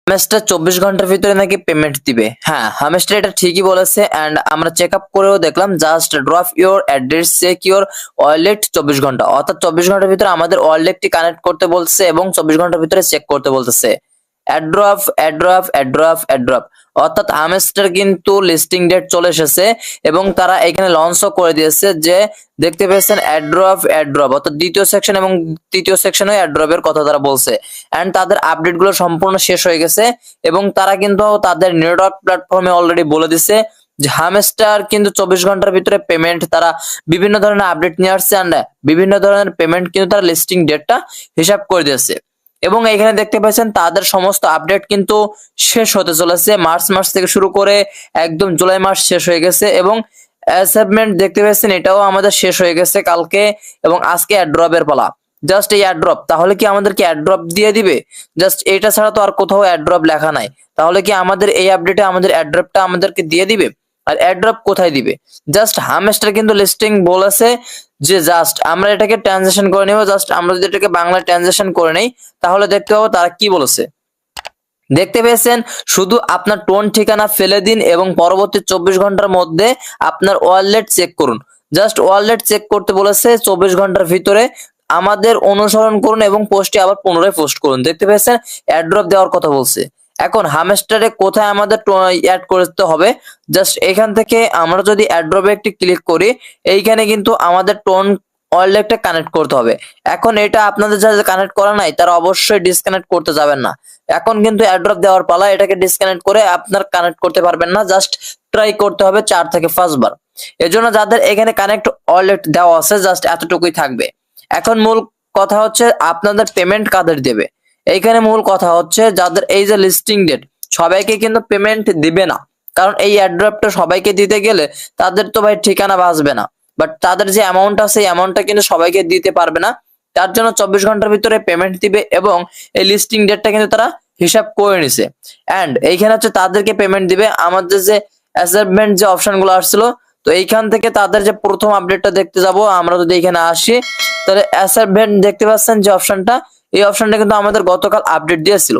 Hamster 24 ঘন্টার ভিতরে নাকি পেমেন্ট দিবে। হ্যাঁ, হামেস্টার এটা ঠিকই বলেছে এন্ড আমরা চেক আপ করেও দেখলাম। Just drop your address, check your wallet 24 ঘন্টা, অর্থাৎ 24 ঘন্টার ভিতরে আমাদের ওয়ালেটটি কানেক্ট করতে বলছে এবং 24 ঘন্টার ভিতরে চেক করতে বলতেছে। অ্যাড্রপ অ্যাড্রপ অ্যাড্রপ অ্যাড্রপ, অর্থাৎ হামেস্টার কিন্তু লিস্টিং ডেট চলে এসেছে এবং তারা এখানে লঞ্চও করে দিয়েছে। যে দেখতে পেয়েছেন অ্যাড্রপ অ্যাড্রপ, অর্থাৎ দ্বিতীয় সেকশন এবং তৃতীয় সেকশনে অ্যাড্রপের কথা তারা বলছে এন্ড তাদের আপডেট গুলো সম্পূর্ণ শেষ হয়ে গেছে এবং তারা কিন্তু তাদের নেটওয়ার্ক প্ল্যাটফর্মে অলরেডি বলে দিছে যে হামেস্টার কিন্তু 24 ঘন্টার ভিতরে পেমেন্ট, তারা বিভিন্ন ধরনের আপডেট নিয়ে আসছে এন্ড বিভিন্ন ধরনের পেমেন্ট কিন্তু তারা লিস্টিং ডেটটা হিসাব করে দিয়েছে। এবং এখানে দেখতে পাচ্ছেন তাদের সমস্ত আপডেট কিন্তু শেষ হতে চলেছে। মার্চ মাস থেকে শুরু করে একদম জুলাই মাস শেষ হয়ে গেছে এবং অ্যাসাইনমেন্ট দেখতে পাচ্ছেন এটাও আমাদের শেষ হয়ে গেছে কালকে এবং আজকে অ্যাড্রপের পালা। জাস্ট এই অ্যাড্রপ, তাহলে কি আমাদেরকে অ্যাড্রপ দিয়ে দিবে? জাস্ট এটা ছাড়া তো আর কোথাও অ্যাড্রপ লেখা নাই। তাহলে কি আমাদের এই আপডেটে আমাদের অ্যাড্রপটা আমাদেরকে দিয়ে দিবে? আর অ্যাড্রপ কোথায় দিবে? জাস্ট হামেস্টার কিন্তু লিস্টিং বলেছে যে জাস্ট আমরা এটাকে ট্রানজাকশন করে নেব। জাস্ট আমরা যদি এটাকে বাংলা ট্রানজাকশন করে নেই তাহলে দেখতে পাবো তারা কি বলেছে। দেখতে পেয়েছেন, শুধু আপনার টোন ঠিকানা ফেলে দিন এবং পরবর্তী 24 ঘন্টার মধ্যে আপনার ওয়ালেট চেক করুন। জাস্ট ওয়ালেট চেক করতে বলেছে 24 ঘন্টার ভিতরে। আমাদের অনুসরণ করুন এবং পোস্টটি আবার পুনরায় পোস্ট করুন। দেখতে পেয়েছেন অ্যাড্রপ দেওয়ার কথা বলছে। এখন হামেস্টারে কোথায় আমাদের অ্যাড করতে হবে? জাস্ট এখান থেকে আমরা যদি অ্যাড্রপে একটি ক্লিক করি, এইখানে কিন্তু আমাদের টোন ওয়ালেটটা কানেক্ট করতে হবে। এখন এটা আপনাদের যারা কানেক্ট করা নাই তারা অবশ্যই ডিসকানেক্ট করতে যাবেন না। এখন কিন্তু অ্যাড্রপ দেওয়ার পালা, এটাকে ডিসকানেক্ট করে আপনার কানেক্ট করতে পারবেন না। জাস্ট ট্রাই করতে হবে 4 থেকে 5 বার। এজন্য যাদের এখানে কানেক্ট ওয়ালেট দেওয়া আছে জাস্ট এতটুকুই থাকবে। এখন মূল কথা হচ্ছে আপনাদের পেমেন্ট কাদের দেবে। এইখানে মূল কথা হচ্ছে যাদের এই যে লিস্টিং ডেট, সবাইকে কিন্তু পেমেন্ট দিবে না, কারণ এই অ্যাড্রপটা সবাইকে দিতে গেলে তাদের তো ভাই ঠিকানা বাঁচবে না। বাট তাদের যে অ্যামাউন্ট আছে এই অ্যামাউন্টটা কিন্তু সবাইকে দিতে পারবে না। তার জন্য 24 ঘন্টার ভিতরে পেমেন্ট দিবে এবং এই লিস্টিং ডেটটা কিন্তু তারা হিসাব করে নিছে এন্ড এইখানে হচ্ছে তাদেরকে পেমেন্ট দিবে। আমাদের যে অ্যাসাইনমেন্ট যে অপশনগুলো আসছিল, তো এইখান থেকে তাদের যে প্রথম আপডেটটা দেখতে যাব। আমরা যদি এখানে আসি তাহলে অ্যাসাইনমেন্ট দেখতে পাচ্ছেন যে অপশনটা, এই অপশনটা কিন্তু আমাদের গতকাল আপডেট দিয়েছিল।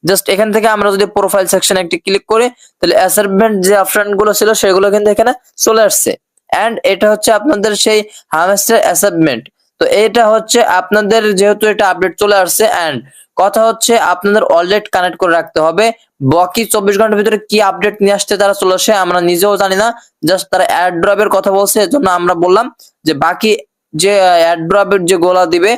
জাস্ট এখান থেকে আমরা যদি প্রোফাইল সেকশনে একটি ক্লিক করি তাহলে অ্যাসাইনমেন্ট যে অপশনগুলো ছিল সেগুলো কিন্তু এখানে চলে আসছে এন্ড এটা হচ্ছে আপনাদের সেই হামেস্টার অ্যাসাইনমেন্ট। তো এটা হচ্ছে আপনাদের যেহেতু এটা আপডেট চলে আসছে এন্ড কথা হচ্ছে আপনাদের ওয়ালেট কানেক্ট করে রাখতে হবে। বাকি 24 ঘন্টার ভিতরে কি আপডেট নিয়ে আসছে তারা চলে আসে আমরা নিজেও জানি না। জাস্ট তারা অ্যাড্রপের কথা বলছে, এজন্য আমরা বললাম যে বাকি যে অ্যাড্রপের যে গোলা দিবে।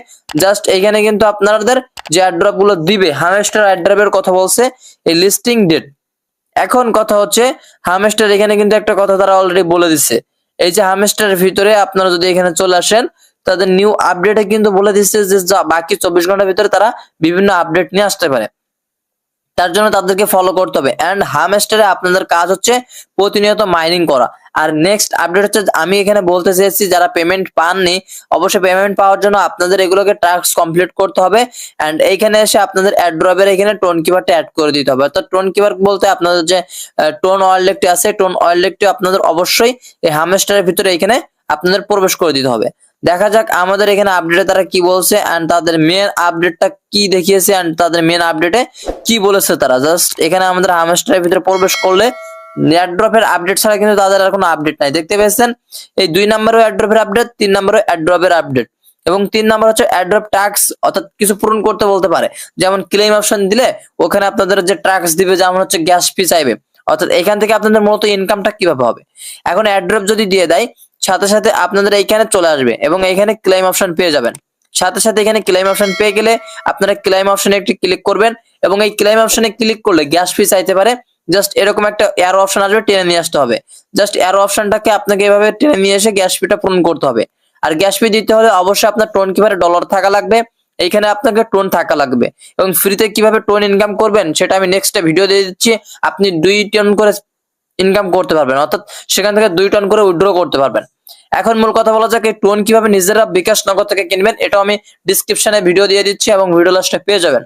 জাস্ট এখানে কিন্তু আপনাদের যে অ্যাড্রপ গুলো দিবে, হামেস্টার অ্যাড্রপের কথা বলছে এই লিস্টিং ডেট। এখন কথা হচ্ছে হামেস্টার এখানে কিন্তু একটা কথা তারা অলরেডি বলে দিচ্ছে। এই যে হামেস্টারের ভিতরে আপনারা যদি এখানে চলে আসেন তাদের নিউ আপডেটে কিন্তু বলে দিচ্ছে যে বাকি 24 ঘন্টার ভিতরে তারা বিভিন্ন আপডেট নিয়ে আসতে পারে। তার জন্য তাদেরকে ফলো করতে হবে এন্ড হামেস্টারে আপনাদের কাজ হচ্ছে প্রতিনিয়ত মাইনিং করা। আর নেক্সট আপডেট হচ্ছে আমি এখানে বলতে চাইছি যারা পেমেন্ট পাননি অবশ্যই পেমেন্ট পাওয়ার জন্য আপনাদের এগুলোকে টাস্ক কমপ্লিট করতে হবে এন্ড এইখানে এসে আপনাদের অ্যাড্রপের এখানে টোন কিপারটা অ্যাড করে দিতে হবে। অর্থাৎ টোন কিপার বলতে আপনাদের যে টোন ওয়ালেটটি আছে, টোন ওয়ালেটটি আপনাদের অবশ্যই এই হামেস্টারের ভিতরে এখানে আপনাদের প্রবেশ করে দিতে হবে। দেখা যাক আমাদের এখানে আপডেটে তারা কি বলছে এন্ড তাদের মেন আপডেটটা কি দেখিয়েছে এন্ড তাদের মেন আপডেটে কি বলেছে তারা। জাস্ট এখানে আমাদের হামেস্টারের ভিতরে প্রবেশ করলে অ্যাড্রপের আপডেট ছাড়া কিন্তু তাদের আর কোনো আপডেট নাই। দেখতে পেয়েছেন এই 2 নম্বরও অ্যাড্রপের আপডেট, 3 নম্বরও অ্যাড্রপের আপডেট এবং 3 নম্বর হচ্ছে অ্যাড্রপ টাস্ক, অর্থাৎ কিছু পূরণ করতে বলতে পারে। যেমন ক্লেম অপশন দিলে ওখানে আপনাদের যে টাস্ক দিবে, যেমন হচ্ছে গ্যাস ফি চাইবে, অর্থাৎ এখান থেকে আপনাদের মূলত ইনকামটা কিভাবে হবে। এখন অ্যাড্রপ যদি দিয়ে দেয় সাথে সাথে আপনাদের এইখানে চলে আসবে এবং এইখানে ক্লেম অপশন পেয়ে যাবেন। সাথে সাথে এখানে ক্লেম অপশন পেয়ে গেলে আপনারা ক্লেম অপশনে একটি ক্লিক করবেন এবং এই ক্লেম অপশনে ক্লিক করলে গ্যাস ফি চাইতে পারে। জাস্ট এরকম একটা এরো অপশন আসবে, টেনে নিয়ে আসতে হবে। জাস্ট এরো অপশনটাকে আপনাকে এভাবে টেনে নিয়ে এসে গ্যাস ফিটা পূরণ করতে হবে। আর গ্যাস ফি দিতে হলে অবশ্যই আপনার টোন কিপারে ডলার থাকা লাগবে, এইখানে আপনাকে টোন থাকা লাগবে। এবং ফ্রিতে কিভাবে টোন ইনকাম করবেন সেটা আমি নেক্সট ভিডিও দিয়ে দিচ্ছি। আপনি 2 টন করে ইনকাম করতে পারবেন, অর্থাৎ সেখান থেকে 2 টন করে উইথড্র করতে পারবেন। এখন মূল কথা বলা যাক এই টোন কিভাবে নিজেরা বিকাশ নগদ থেকে কিনবেন, এটাও আমি ডিসক্রিপশনে ভিডিও দিয়ে দিচ্ছি এবং ভিডিও লাস্টে পেয়ে যাবেন।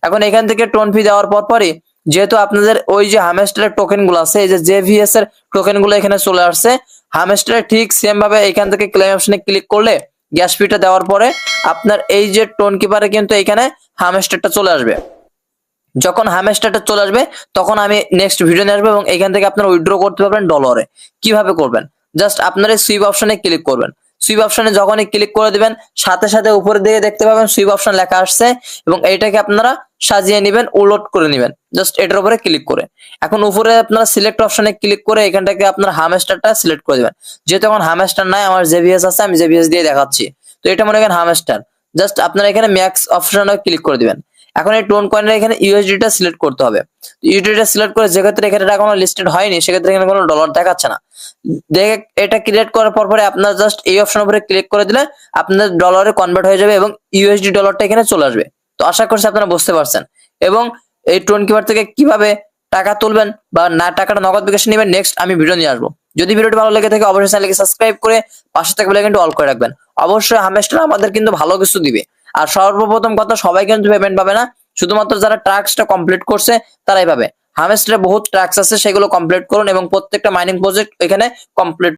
এখন এখান থেকে টোন ফি দেওয়ার পরই যেহেতু আপনাদের ওই যে হামেস্টারের টোকেন গুলো আছে, এই যে জেভিএস এর টোকেন গুলো এখানে চলে আসছে, হামেস্টারের ঠিক সেম ভাবে এখান থেকে ক্লেম অপশনে ক্লিক করলে গ্যাস ফিটা দেওয়ার পরে আপনার এই যে টোন কিপারে কিন্তু এখানে হামেস্টারটা চলে আসবে। যখন হামস্টারটা চলে আসবে তখন আমি নেক্সট ভিডিও নিয়ে আসবো এবং এখান থেকে আপনারা উইথড্র করতে পারবেন ডলারে। কিভাবে করবেন, জাস্ট আপনারা সুইপ অপশনে ক্লিক করবেন। সুইপ অপশনে যখনই ক্লিক করে দিবেন সাথে সাথে উপরে দিকে দেখতে পাবেন সুইপ অপশন লেখা আসছে এবং এইটাকে আপনারা সাজিয়ে নেবেন, উলট করে নেবেন জাস্ট এটার উপরে ক্লিক করে। এখন উপরে আপনারা সিলেক্ট অপশনে ক্লিক করে এখান থেকে আপনার হামস্টারটা সিলেক্ট করে দিবেন। যেহেতু এখন হামস্টার নাই, আমার জেভিএস আছে, আমি জেভিএস দিয়ে দেখাচ্ছি। তো এটা মনে করেন হামস্টার, জাস্ট আপনারা এখানে ম্যাক্স অপশনে ক্লিক করে দিবেন। এখন এই টোন কয়েনের এখানে ইউএসডিটা সিলেক্ট করতে হবে। ইউএসডিটা সিলেক্ট করে যে ক্ষেত্রে এখানে এখনো লিস্টেড হয়নি সেক্ষেত্রে এখানে কোনো ডলার দেখাচ্ছে না। দেখে এটা ক্রিয়েট করার পরে আপনারা জাস্ট এই অপশন উপরে ক্লিক করে দিলে আপনাদের ডলারে কনভার্ট হয়ে যাবে এবং ইউএসডি ডলারটা এখানে চলে আসবে। তো আশা করছি আপনারা বুঝতে পারছেন। এবং এই টোন কিপার থেকে কিভাবে টাকা তুলবেন বা না টাকাটা নগদ বিকাশে নেবেন নেক্সট আমি ভিডিও নিয়ে আসবো। যদি ভিডিওটি ভালো লেগে থাকে অবশ্যই চ্যানেলকে সাবস্ক্রাইব করে পাশে থাকা বেল আইকনটি অল করে রাখবেন। অবশ্যই হামেস্টার আমাদের কিন্তু ভালো কিছু দিবে। আর সর্বপ্রথম কথা, সবাই কিন্তু পেমেন্ট পাবে না, শুধুমাত্র যারা টাস্কটা কমপ্লিট করছে তারাই পাবে। হামেস্টারে বহুত টাস্ক আছে, সেগুলো কমপ্লিট করুন এবং প্রত্যেকটা মাইনিং প্রজেক্ট এখানে কমপ্লিট